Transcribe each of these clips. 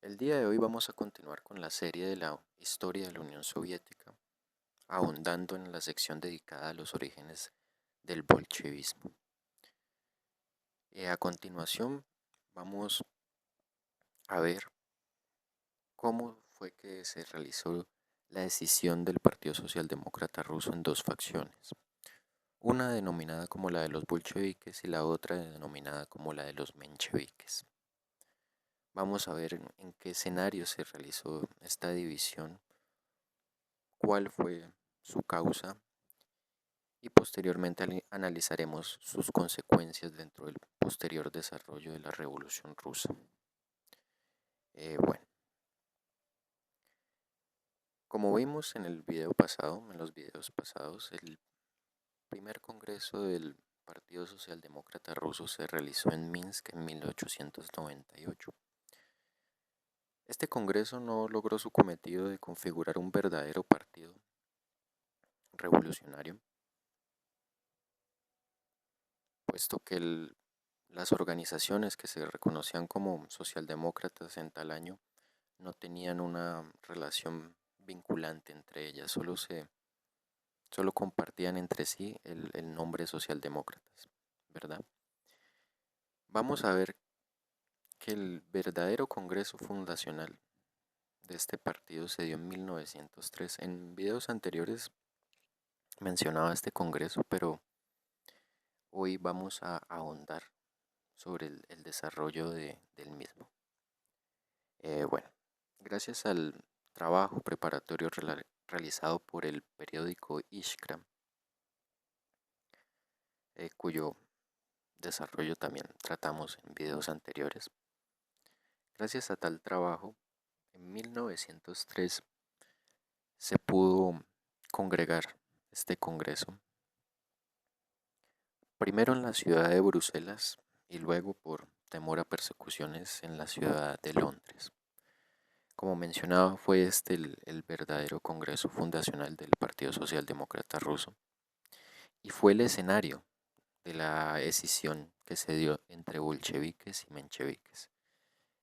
El día de hoy vamos a continuar con la serie de la historia de la Unión Soviética, ahondando en la sección dedicada a los orígenes del bolchevismo. A continuación vamos a ver cómo fue que se realizó la decisión del Partido Socialdemócrata Ruso en dos facciones, una denominada como la de los bolcheviques y la otra denominada como la de los mencheviques. Vamos a ver en qué escenario se realizó esta división, cuál fue su causa y posteriormente analizaremos sus consecuencias dentro del posterior desarrollo de la Revolución Rusa. Bueno, como vimos en el video pasado, en los videos pasados, el primer congreso del Partido Socialdemócrata Ruso se realizó en Minsk en 1898. Este congreso no logró su cometido de configurar un verdadero partido revolucionario, puesto que las organizaciones que se reconocían como socialdemócratas en tal año no tenían una relación vinculante entre ellas, solo compartían entre sí el nombre socialdemócratas, ¿verdad? Vamos a ver que el verdadero congreso fundacional de este partido se dio en 1903. En videos anteriores mencionaba este congreso, pero hoy vamos a ahondar sobre el desarrollo del mismo. Bueno, gracias al trabajo preparatorio realizado por el periódico Ishkra, cuyo desarrollo también tratamos en videos anteriores. Gracias a tal trabajo, en 1903 se pudo congregar este congreso, primero en la ciudad de Bruselas y luego por temor a persecuciones en la ciudad de Londres. Como mencionaba, fue este el verdadero congreso fundacional del Partido Socialdemócrata Ruso y fue el escenario de la escisión que se dio entre bolcheviques y mencheviques.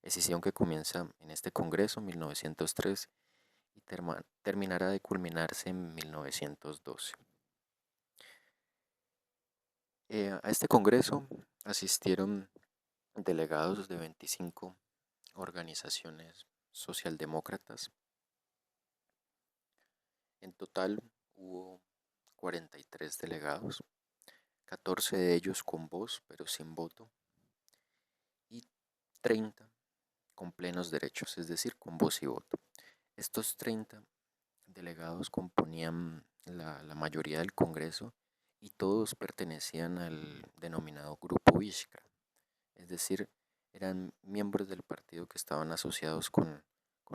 Escisión que comienza en este congreso en 1903 y terminará de culminarse en 1912. A este congreso asistieron delegados de 25 organizaciones socialdemócratas. En total hubo 43 delegados, 14 de ellos con voz pero sin voto y 30 con plenos derechos, es decir, con voz y voto. Estos 30 delegados componían la mayoría del Congreso y todos pertenecían al denominado Grupo Ishkra, es decir, eran miembros del partido que estaban asociados con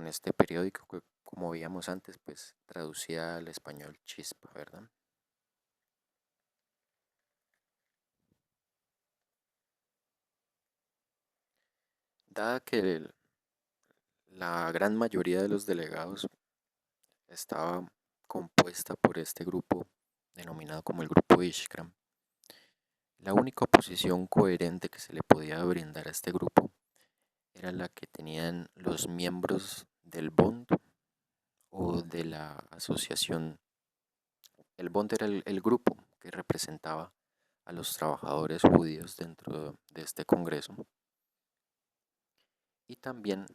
este periódico que, como veíamos antes, pues traducía al español Chispa, ¿verdad? Dada que la gran mayoría de los delegados estaba compuesta por este grupo denominado como el Grupo Ishkra, la única oposición coherente que se le podía brindar a este grupo era la que tenían los miembros del Bund o de la asociación. El Bund era el grupo que representaba a los trabajadores judíos dentro de este congreso y también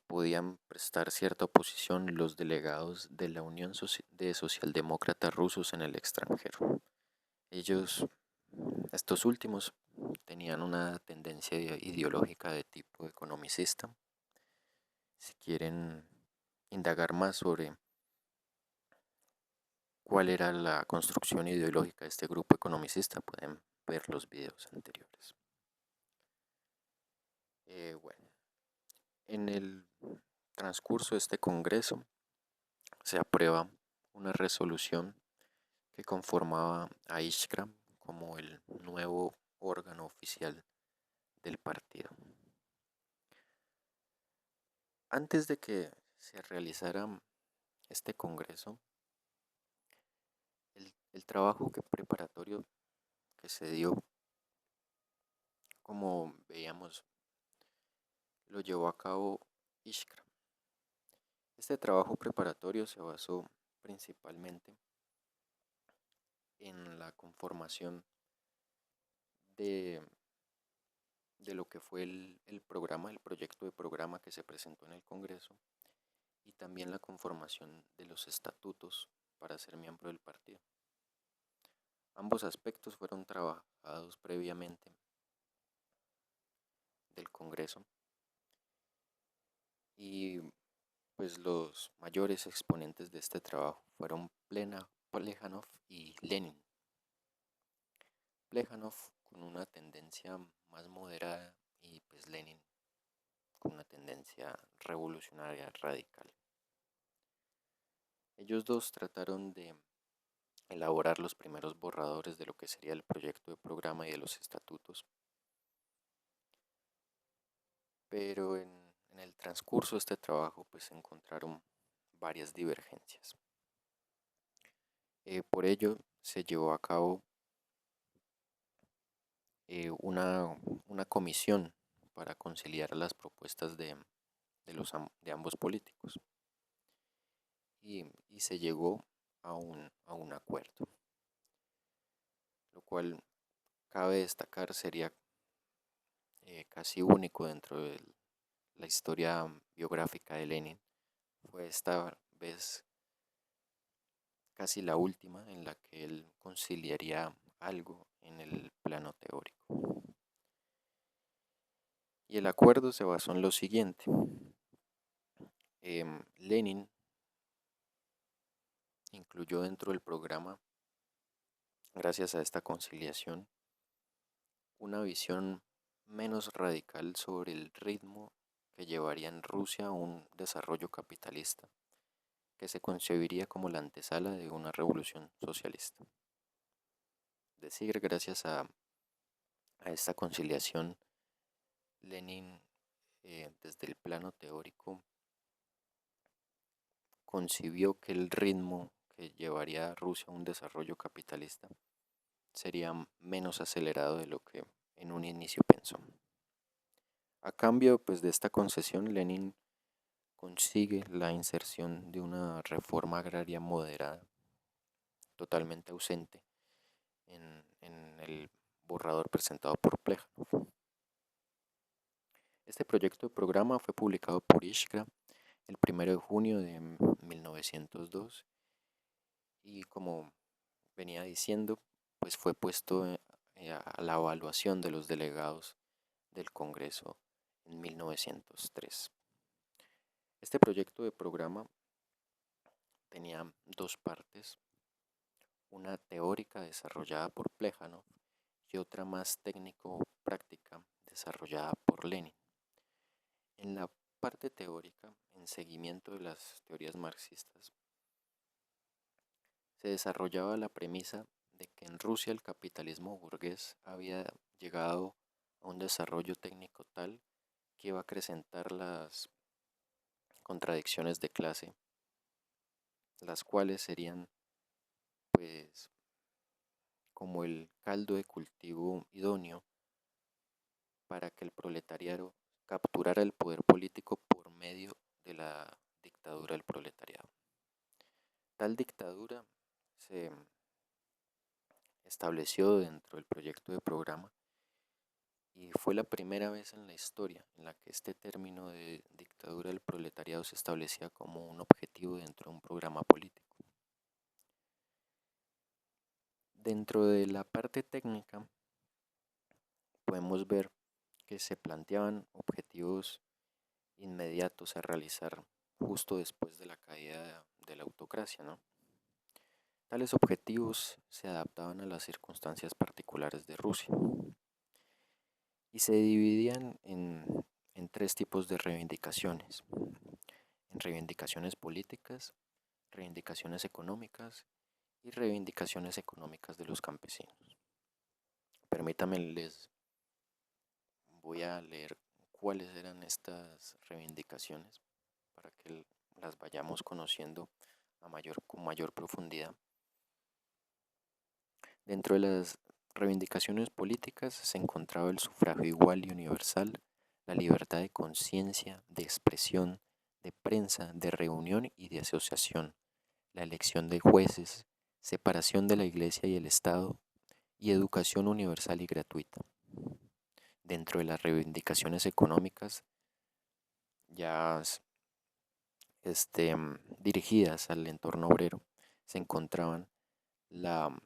podían prestar cierta oposición los delegados de la Unión de Socialdemócratas Rusos en el extranjero. Ellos, estos últimos, tenían una tendencia ideológica de tipo economicista. Si quieren indagar más sobre cuál era la construcción ideológica de este grupo economicista, pueden ver los videos anteriores. Bueno, en el transcurso de este congreso se aprueba una resolución que conformaba a Ishkra como el nuevo órgano oficial del partido. Antes de que se realizara este congreso, el trabajo preparatorio que se dio, como veíamos, lo llevó a cabo Ishkra. Este trabajo preparatorio se basó principalmente en la conformación de, de lo que fue el programa, el proyecto de programa que se presentó en el Congreso y también la conformación de los estatutos para ser miembro del partido. Ambos aspectos fueron trabajados previamente del Congreso y pues los mayores exponentes de este trabajo fueron Plejánov y Lenin. Plejánov con una tendencia más moderada y pues Lenin con una tendencia revolucionaria radical. Ellos dos trataron de elaborar los primeros borradores de lo que sería el proyecto de programa y de los estatutos, pero en el transcurso de este trabajo pues se encontraron varias divergencias. Por ello se llevó a cabo una comisión para conciliar las propuestas de ambos políticos y se llegó a un acuerdo, lo cual cabe destacar sería casi único dentro de la historia biográfica de Lenin. Fue esta vez casi la última en la que él conciliaría algo en el plano teórico. Y el acuerdo se basó en lo siguiente. Lenin incluyó dentro del programa, gracias a esta conciliación, una visión menos radical sobre el ritmo que llevaría en Rusia a un desarrollo capitalista, que se concebiría como la antesala de una revolución socialista. Es decir, gracias a esta conciliación, Lenin, desde el plano teórico, concibió que el ritmo que llevaría a Rusia a un desarrollo capitalista sería menos acelerado de lo que en un inicio pensó. A cambio pues, de esta concesión, Lenin consigue la inserción de una reforma agraria moderada, totalmente ausente en el borrador presentado por Plejánov. Este proyecto de programa fue publicado por Ishka el 1 de junio de 1902 y como venía diciendo, pues fue puesto a la evaluación de los delegados del Congreso en 1903. Este proyecto de programa tenía dos partes, una teórica desarrollada por Plejánov y otra más técnico-práctica desarrollada por Lenin. En la parte teórica, en seguimiento de las teorías marxistas, se desarrollaba la premisa de que en Rusia el capitalismo burgués había llegado a un desarrollo técnico tal que iba a acrecentar las contradicciones de clase, las cuales serían pues como el caldo de cultivo idóneo para que el proletariado capturara el poder político por medio de la dictadura del proletariado. Tal dictadura se estableció dentro del proyecto de programa y fue la primera vez en la historia en la que este término de dictadura del proletariado se establecía como un objetivo dentro de un programa político. Dentro de la parte técnica podemos ver que se planteaban objetivos inmediatos a realizar justo después de la caída de la autocracia, ¿no? Tales objetivos se adaptaban a las circunstancias particulares de Rusia y se dividían en tres tipos de reivindicaciones: en reivindicaciones políticas, reivindicaciones económicas y reivindicaciones económicas de los campesinos. Permítanme, les voy a leer cuáles eran estas reivindicaciones para que las vayamos conociendo con mayor profundidad. Dentro de las reivindicaciones políticas se encontraba el sufragio igual y universal, la libertad de conciencia, de expresión, de prensa, de reunión y de asociación, la elección de jueces, separación de la Iglesia y el Estado y educación universal y gratuita. Dentro de las reivindicaciones económicas ya dirigidas al entorno obrero se encontraban la,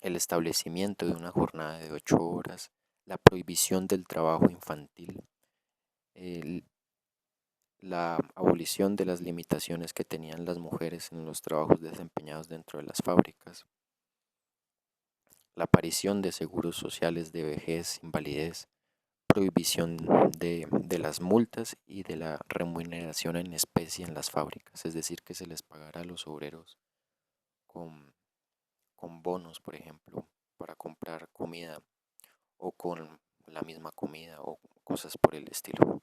el establecimiento de una jornada de 8 horas, la prohibición del trabajo infantil, el- la abolición de las limitaciones que tenían las mujeres en los trabajos desempeñados dentro de las fábricas, la aparición de seguros sociales de vejez, invalidez, prohibición de las multas y de la remuneración en especie en las fábricas, es decir, que se les pagara a los obreros con, con bonos, por ejemplo, para comprar comida o con la misma comida o cosas por el estilo.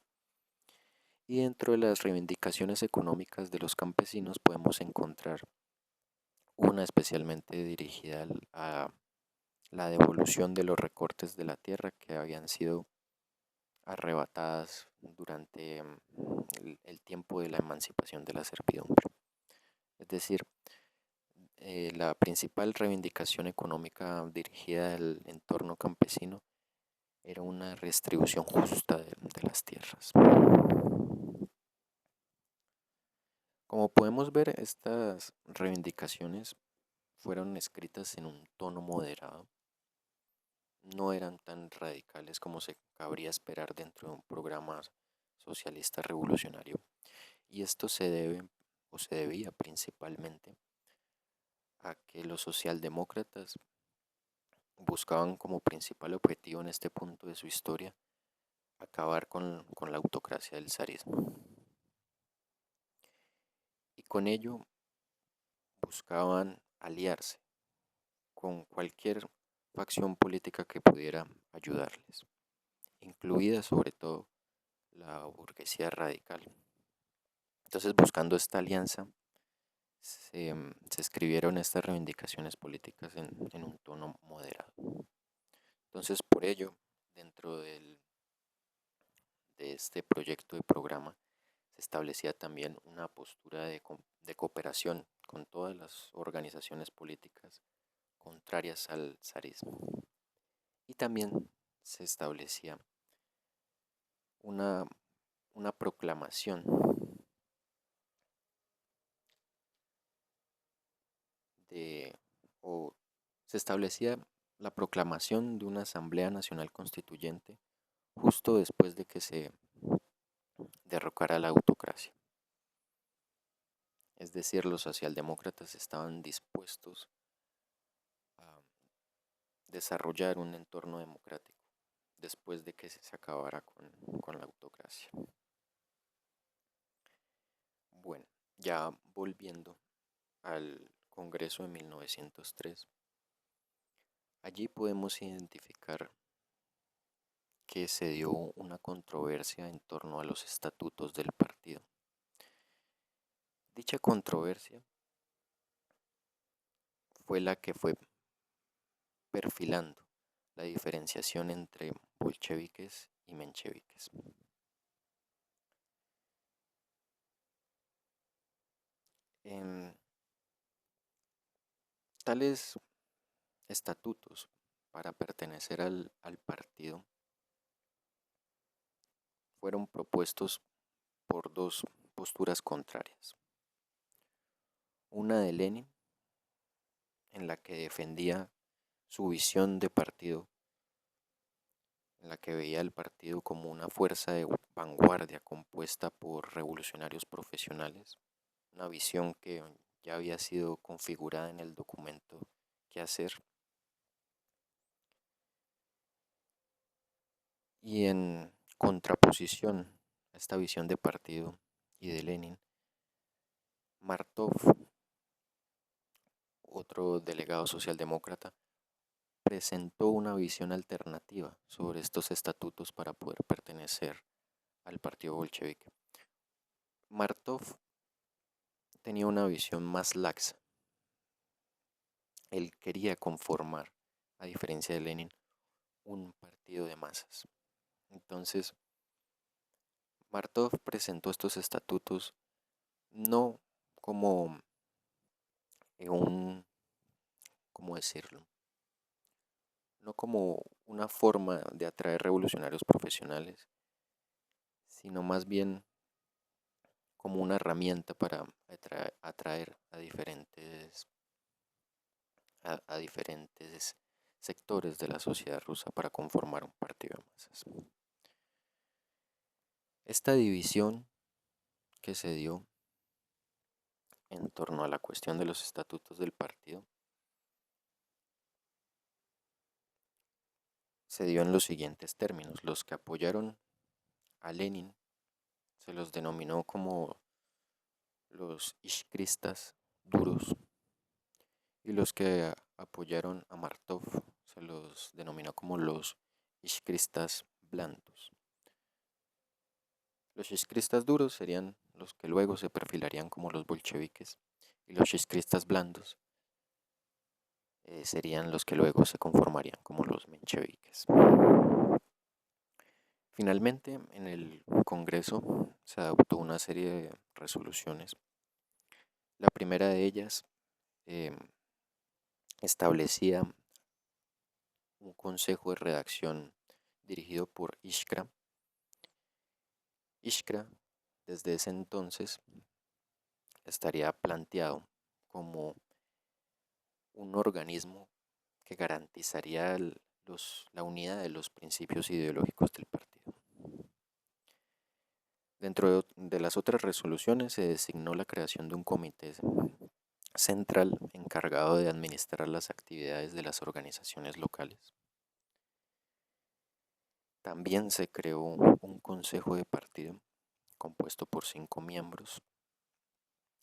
Y dentro de las reivindicaciones económicas de los campesinos podemos encontrar una especialmente dirigida a la devolución de los recortes de la tierra que habían sido arrebatadas durante el tiempo de la emancipación de la servidumbre. Es decir, la principal reivindicación económica dirigida al entorno campesino era una redistribución justa de las tierras. Como podemos ver, estas reivindicaciones fueron escritas en un tono moderado, no eran tan radicales como se cabría esperar dentro de un programa socialista revolucionario, y esto se debe o se debía principalmente a que los socialdemócratas buscaban como principal objetivo en este punto de su historia acabar con la autocracia del zarismo. Y con ello buscaban aliarse con cualquier facción política que pudiera ayudarles, incluida sobre todo la burguesía radical. Entonces, buscando esta alianza, se escribieron estas reivindicaciones políticas en un tono moderado. Entonces, por ello, dentro de este proyecto de programa, se establecía también una postura de cooperación con todas las organizaciones políticas contrarias al zarismo. Y también se establecía una, una proclamación o se establecía la proclamación de una Asamblea Nacional Constituyente justo después de que se derrocara la autocracia. Es decir, los socialdemócratas estaban dispuestos a desarrollar un entorno democrático después de que se acabara con la autocracia. Bueno, ya volviendo al Congreso de 1903, allí podemos identificar que se dio una controversia en torno a los estatutos del partido. Dicha controversia fue la que fue perfilando la diferenciación entre bolcheviques y mencheviques. En tales estatutos para pertenecer al partido fueron propuestos por dos posturas contrarias. Una de Lenin, en la que defendía su visión de partido, en la que veía al partido como una fuerza de vanguardia compuesta por revolucionarios profesionales, una visión que ya había sido configurada en el documento que hacer. Y en contraposición a esta visión de partido y de Lenin, Martov, otro delegado socialdemócrata, presentó una visión alternativa sobre estos estatutos para poder pertenecer al partido bolchevique. Martov tenía una visión más laxa. Él quería conformar, a diferencia de Lenin, un partido de masas. Entonces, Martov presentó estos estatutos no como un, ¿cómo decirlo? No como una forma de atraer revolucionarios profesionales, sino más bien como una herramienta para atraer a diferentes sectores de la sociedad rusa para conformar un partido de masas. Esta división que se dio en torno a la cuestión de los estatutos del partido se dio en los siguientes términos. Los que apoyaron a Lenin se los denominó como los ishkristas duros y los que apoyaron a Martov se los denominó como los ishkristas blandos. Los ishkristas duros serían los que luego se perfilarían como los bolcheviques y los ishkristas blandos serían los que luego se conformarían como los mencheviques. Finalmente, en el Congreso se adoptó una serie de resoluciones. La primera de ellas eh, establecía un consejo de redacción dirigido por Ishkra. Ishkra, desde ese entonces, estaría planteado como un organismo que garantizaría la unidad de los principios ideológicos del partido. Dentro de las otras resoluciones se designó la creación de un comité central encargado de administrar las actividades de las organizaciones locales. También se creó un consejo de partido compuesto por 5 miembros,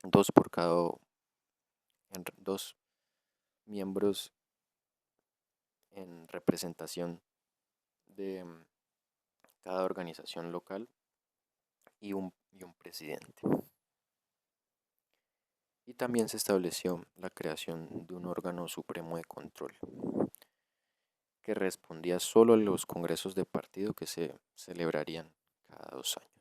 dos por cada, dos miembros en representación de cada organización local y un presidente. Y también se estableció la creación de un órgano supremo de control que respondía solo a los congresos de partido que se celebrarían cada 2 años.